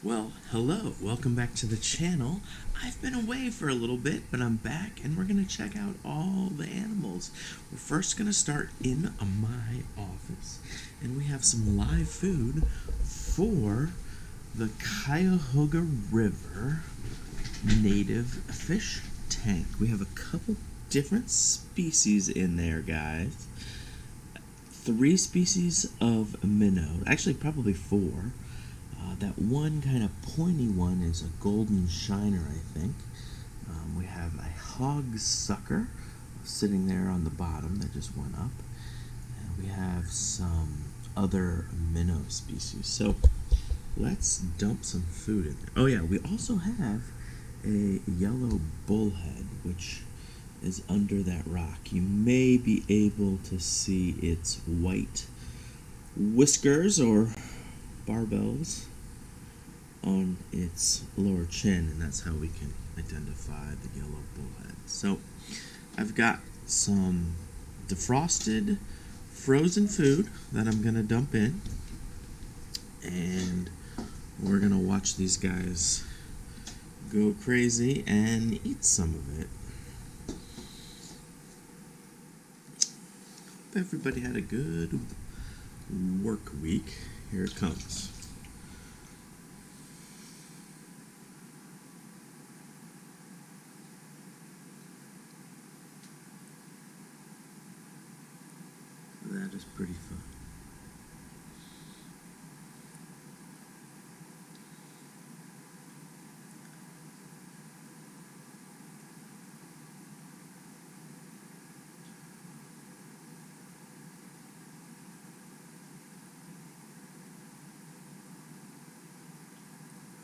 Well, hello, welcome back to the channel. I've been away for a little bit, but I'm back and we're going to check out all the animals. We're first going to start in my office, and we have some live food for the Cuyahoga River native fish tank. We have a couple different species in there, guys. 3 species of minnow, actually probably 4. That one kind of pointy one is a golden shiner, I think. We have a hog sucker sitting there on the bottom that just went up. And we have some other minnow species. So let's dump some food in there. Oh yeah, we also have a yellow bullhead, which is under that rock. You may be able to see its white whiskers or barbels on its lower chin, and that's how we can identify the yellow bullhead. So I've got some defrosted frozen food that I'm gonna dump in, and we're gonna watch these guys go crazy and eat some of it. Hope everybody had a good work week. Here it comes. That is pretty fun.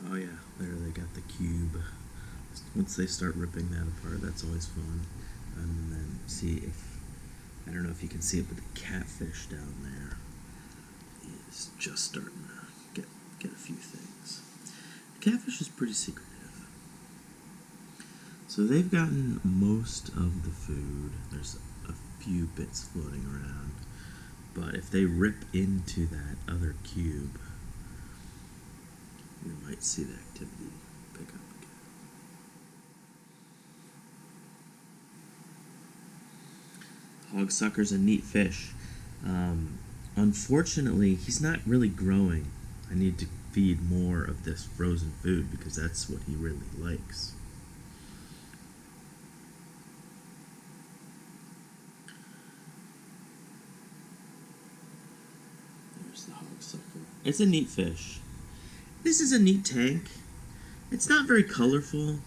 Oh yeah, there they got the cube. Once they start ripping that apart, that's always fun. And then see if, I don't know if you can see it, but the catfish down there is just starting to get a few things. The catfish is pretty secretive. So they've gotten most of the food. There's a few bits floating around. But if they rip into that other cube, we might see the activity pick up again. Hogsucker's a neat fish. Unfortunately, he's not really growing. I need to feed more of this frozen food because that's what he really likes. There's the hogsucker. It's a neat fish. This is a neat tank. It's not very colorful.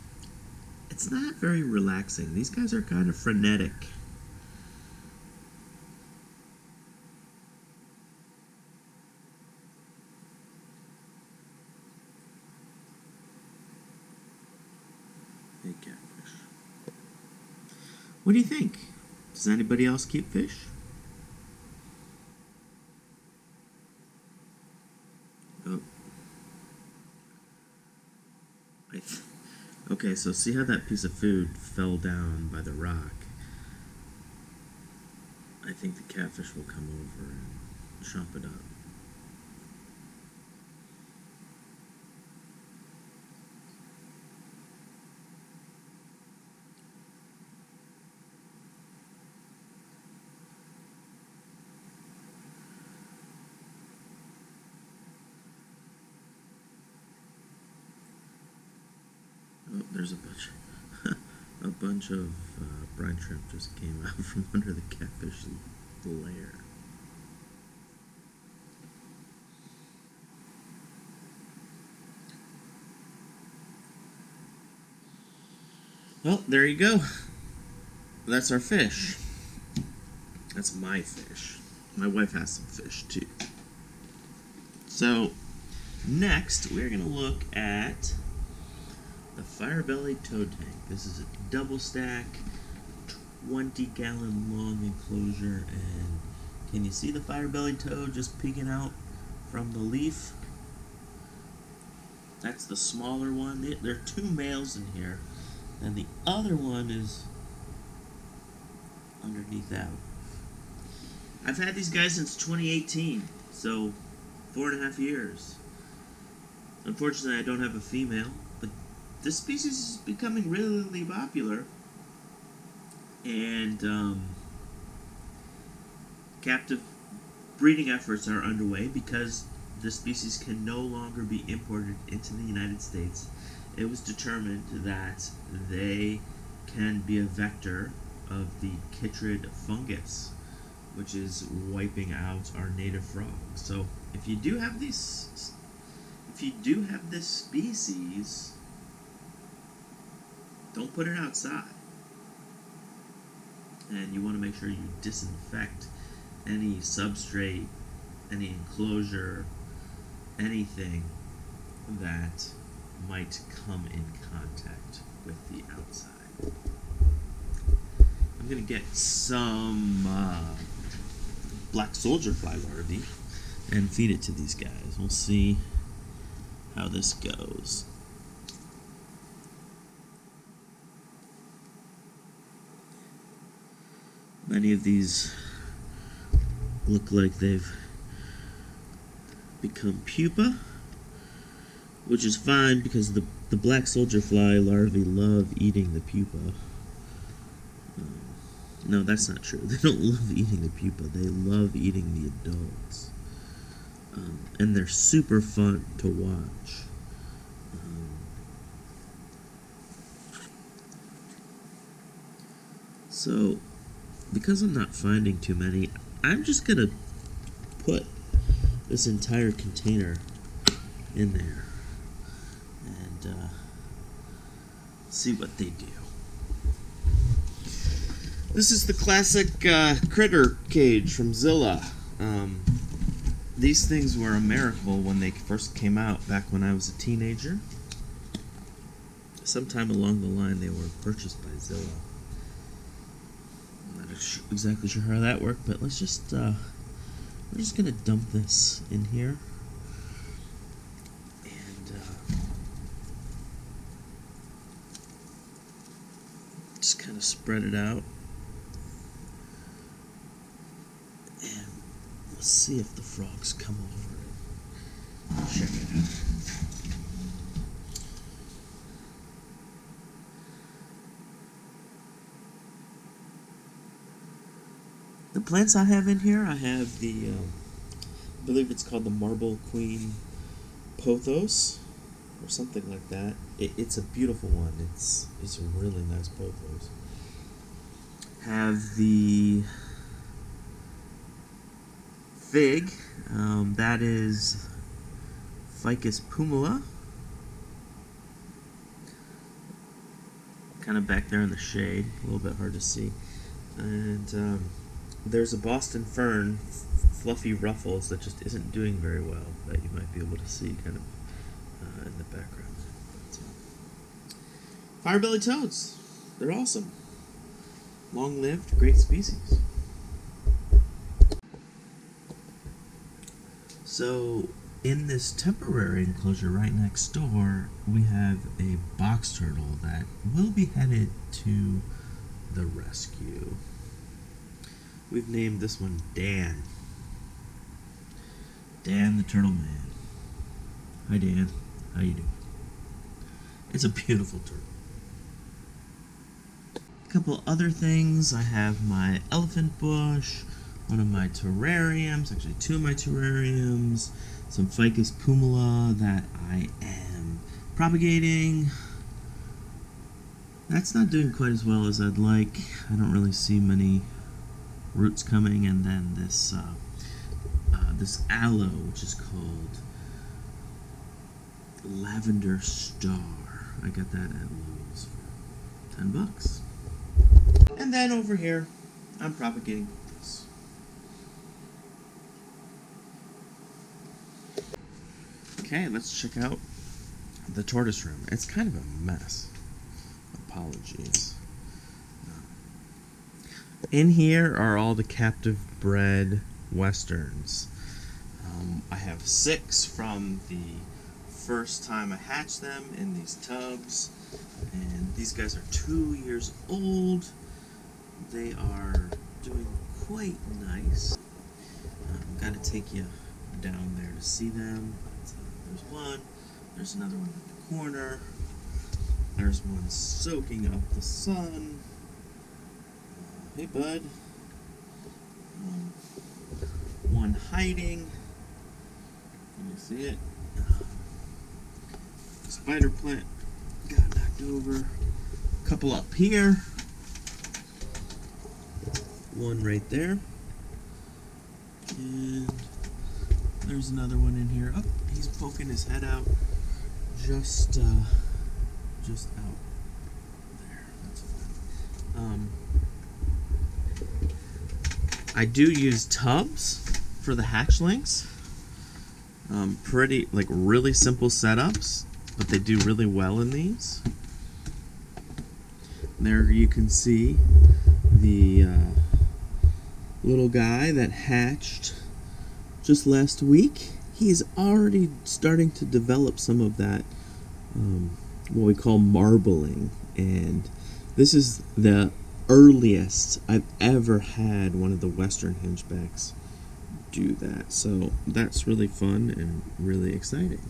It's not very relaxing. These guys are kind of frenetic. Hey, catfish. What do you think? Does anybody else keep fish? Oh. Okay, so see how that piece of food fell down by the rock? I think the catfish will come over and chomp it up. Oh, there's a bunch of brine shrimp just came out from under the catfish lair. Well, there you go. That's our fish. That's my fish. My wife has some fish too. So, next we're going to look at the fire-bellied toad tank. This is a double stack, 20-gallon long enclosure, and can you see the fire-bellied toad just peeking out from the leaf? That's the smaller one. There are 2 males in here, and the other one is underneath that. I've had these guys since 2018, so 4.5 years. Unfortunately, I don't have a female, but this species is becoming really popular, and captive breeding efforts are underway because the species can no longer be imported into the United States. It was determined that they can be a vector of the chytrid fungus, which is wiping out our native frogs. So if you do have this species, don't put it outside. And you want to make sure you disinfect any substrate, any enclosure, anything that might come in contact with the outside. I'm going to get some black soldier fly larvae and feed it to these guys. We'll see how this goes. Many of these look like they've become pupa, which is fine because the black soldier fly larvae love eating the pupa. No, that's not true. They don't love eating the pupa. They love eating the adults. And they're super fun to watch. So, because I'm not finding too many, I'm just going to put this entire container in there and see what they do. This is the classic critter cage from Zilla. These things were a miracle when they first came out back when I was a teenager. Sometime along the line they were purchased by Zilla. I'm not exactly sure how that worked, but let's just we're just gonna dump this in here and just kind of spread it out. Let's see if the frogs come over and check it out. The plants I have in here, I have the, I believe it's called the Marble Queen Pothos, or something like that. It's a beautiful one. It's a really nice pothos. Have the fig, that is Ficus pumila, kind of back there in the shade, a little bit hard to see. And there's a Boston fern, Fluffy Ruffles, that just isn't doing very well, that you might be able to see kind of in the background. Firebelly toads, they're awesome. Long-lived, great species. So, in this temporary enclosure right next door, we have a box turtle that will be headed to the rescue. We've named this one Dan. Dan the Turtle Man. Hi Dan, how you doing? It's a beautiful turtle. A couple other things, I have my elephant bush, one of my terrariums, actually two of my terrariums, some Ficus pumila that I am propagating. That's not doing quite as well as I'd like. I don't really see many roots coming, and then this this aloe, which is called Lavender Star. I got that at Lowe's for $10. And then over here, I'm propagating this. Okay, let's check out the tortoise room. It's kind of a mess. Apologies. In here are all the captive bred westerns. I have 6 from the first time I hatched them in these tubs, and these guys are 2 years old. They are doing quite nice. I've got to take you down there to see them. There's one, There's another one in the corner. There's one soaking up the sun. Hey, bud. One hiding. Can you see it? Spider plant got knocked over. A couple up here. One right there. And there's another one in here. Oh, he's poking his head out. Just out there. That's fine. I do use tubs for the hatchlings. Pretty, like, really simple setups, but they do really well in these. There you can see the little guy that hatched just last week. He's already starting to develop some of that, what we call marbling, and this is the earliest I've ever had one of the Western Hinge-backs do that, so that's really fun and really exciting.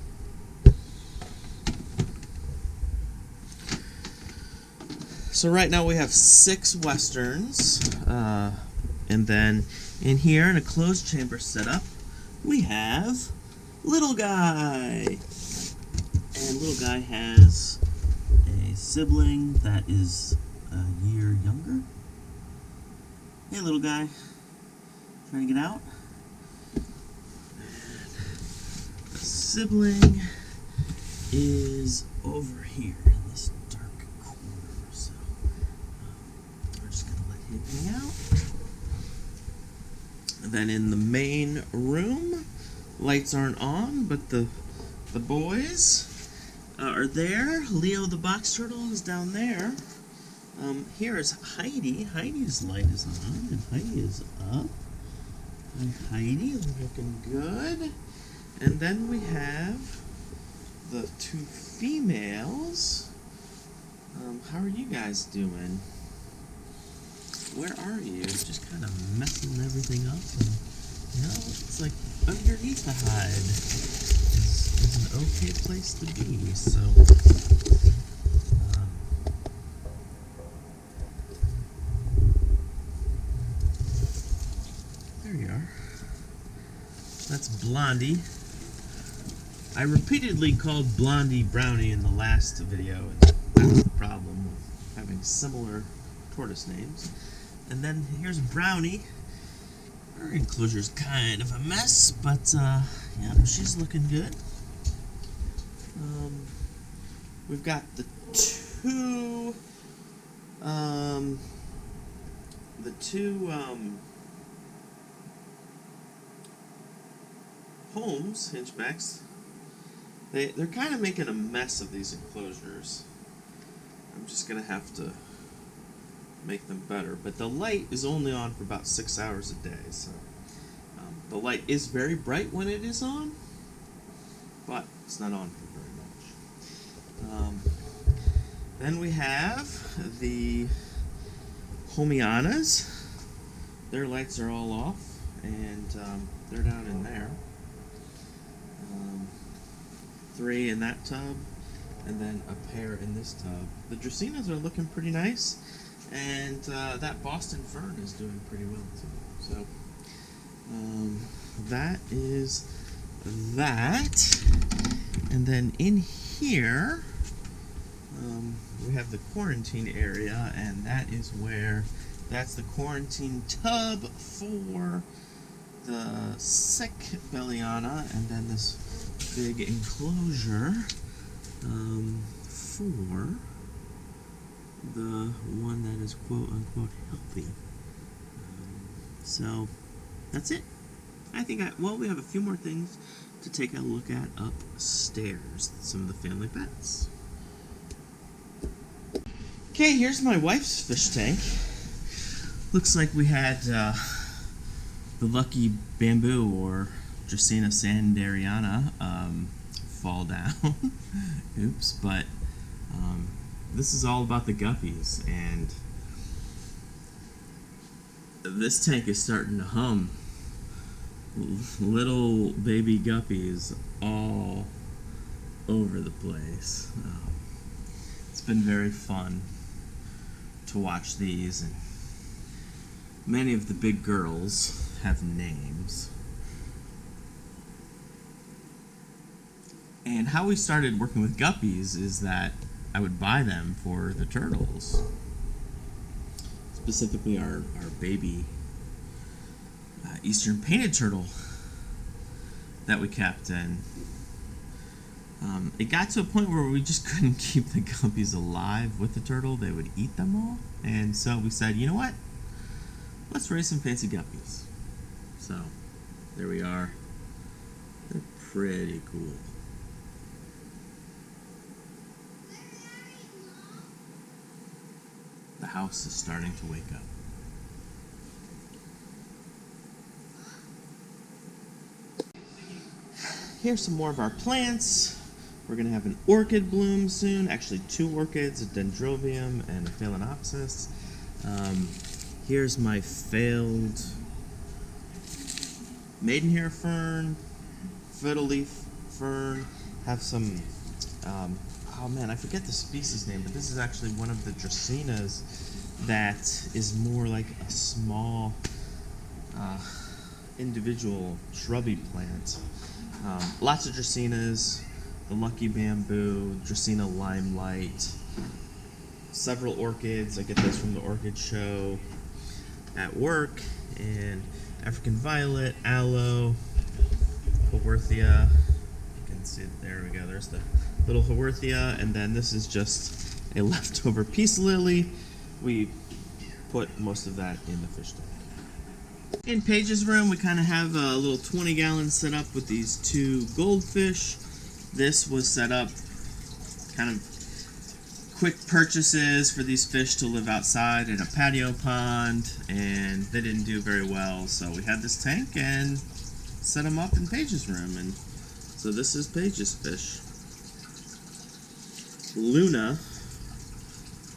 So right now we have 6 Westerns, and then in here in a closed chamber setup we have Little Guy, and Little Guy has a sibling that is a year younger. Hey, Little Guy, trying to get out? The sibling is over here in this dark corner, so we're just going to let him hang out. And then in the main room, lights aren't on, but the boys are there. Leo the box turtle is down there. Here is Heidi. Heidi's light is on, and Heidi is up. And Heidi is looking good. And then we have the 2 females. How are you guys doing? Where are you? Just kind of messing everything up. And, you know, it's like underneath the hide is an okay place to be. So, there you are. That's Blondie. I repeatedly called Blondie Brownie in the last video, and that's the problem with having similar tortoise names. And then here's Brownie. Her enclosure's kind of a mess, but yeah, she's looking good. We've got the two Holmes Hinge-backs. They're kind of making a mess of these enclosures. I'm just gonna have to make them better, but the light is only on for about 6 hours a day, so the light is very bright when it is on, but it's not on for very much. Then we have the Homianas. Their lights are all off, and they're down in there. 3 in that tub, and then a pair in this tub. The Dracaenas are looking pretty nice, and that Boston Fern is doing pretty well too. So that is that. And then in here we have the quarantine area, and that is where that's the quarantine tub for the sick Belliana, and then this big enclosure for the one that is quote-unquote healthy. So that's it. I think we have a few more things to take a look at upstairs, some of the family pets. Okay, here's my wife's fish tank. Looks like we had the lucky bamboo, or Dracaena sanderiana, fall down. Oops, but this is all about the guppies, and this tank is starting to hum. Little baby guppies all over the place. It's been very fun to watch these, and many of the big girls have names. And how we started working with guppies is that I would buy them for the turtles. Specifically our baby Eastern painted turtle that we kept, and it got to a point where we just couldn't keep the guppies alive with the turtle. They would eat them all, and so we said, you know what? Let's raise some fancy guppies. So there we are. They're pretty cool. The house is starting to wake up. Here's some more of our plants. We're going to have an orchid bloom soon. Actually, 2 orchids, a dendrobium and a phalaenopsis. Here's my failed maidenhair fern, fiddle leaf fern. Have some, oh man, I forget the species name, but this is actually one of the dracaenas that is more like a small individual shrubby plant. Lots of dracaenas, the lucky bamboo, dracaena limelight, several orchids. I get this from the orchid show at work, and African violet, aloe, haworthia. You can see it, there we go, there's the little haworthia, and then this is just a leftover peace lily. We put most of that in the fish tank. In Paige's room, we kind of have a little 20-gallon set up with these 2 goldfish. This was set up kind of quick purchases for these fish to live outside in a patio pond, and they didn't do very well, so we had this tank and set them up in Paige's room, and so this is Paige's fish. Luna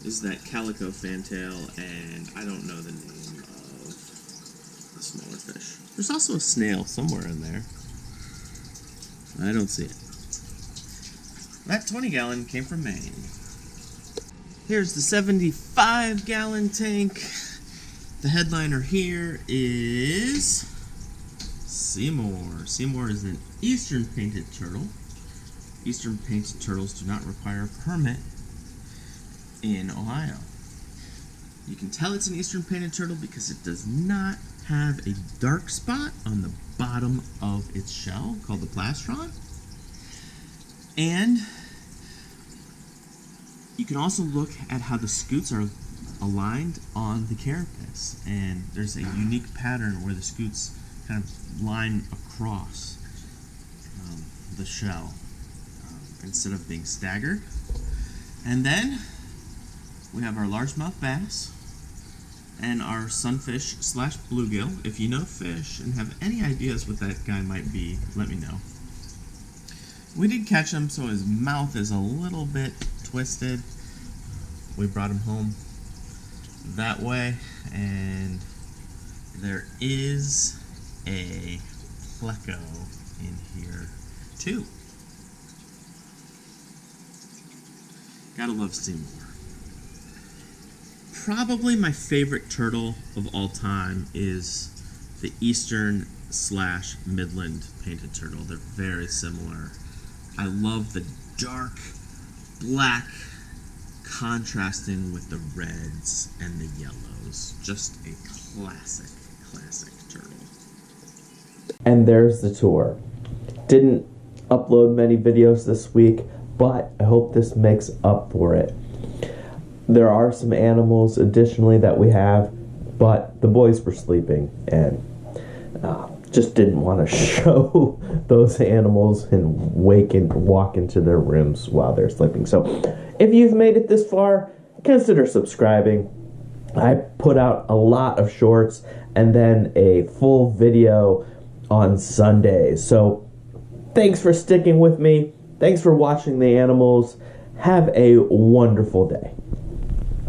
is that calico fantail, and I don't know the name of the smaller fish. There's also a snail somewhere in there. I don't see it. That 20-gallon came from Maine. Here's the 75-gallon tank. The headliner here is Seymour. Seymour is an Eastern painted turtle. Eastern painted turtles do not require a permit in Ohio. You can tell it's an Eastern painted turtle because it does not have a dark spot on the bottom of its shell called the plastron. And you can also look at how the scutes are aligned on the carapace, and there's a unique pattern where the scutes kind of line across the shell instead of being staggered. And then we have our largemouth bass and our sunfish slash bluegill. If you know fish and have any ideas what that guy might be, let me know. We did catch him, so his mouth is a little bit twisted. We brought him home that way, and there is a pleco in here too. Gotta love Seymour. Probably my favorite turtle of all time is the Eastern slash Midland painted turtle. They're very similar. I love the dark black contrasting with the reds and the yellows. Just a classic turtle. And there's the tour. Didn't upload many videos this week, but I hope this makes up for it. There are some animals additionally that we have, but the boys were sleeping and just didn't want to show those animals and walk into their rooms while they're sleeping. So if you've made it this far, consider subscribing. I put out a lot of shorts and then a full video on Sundays. So thanks for sticking with me. Thanks for watching the animals. Have a wonderful day.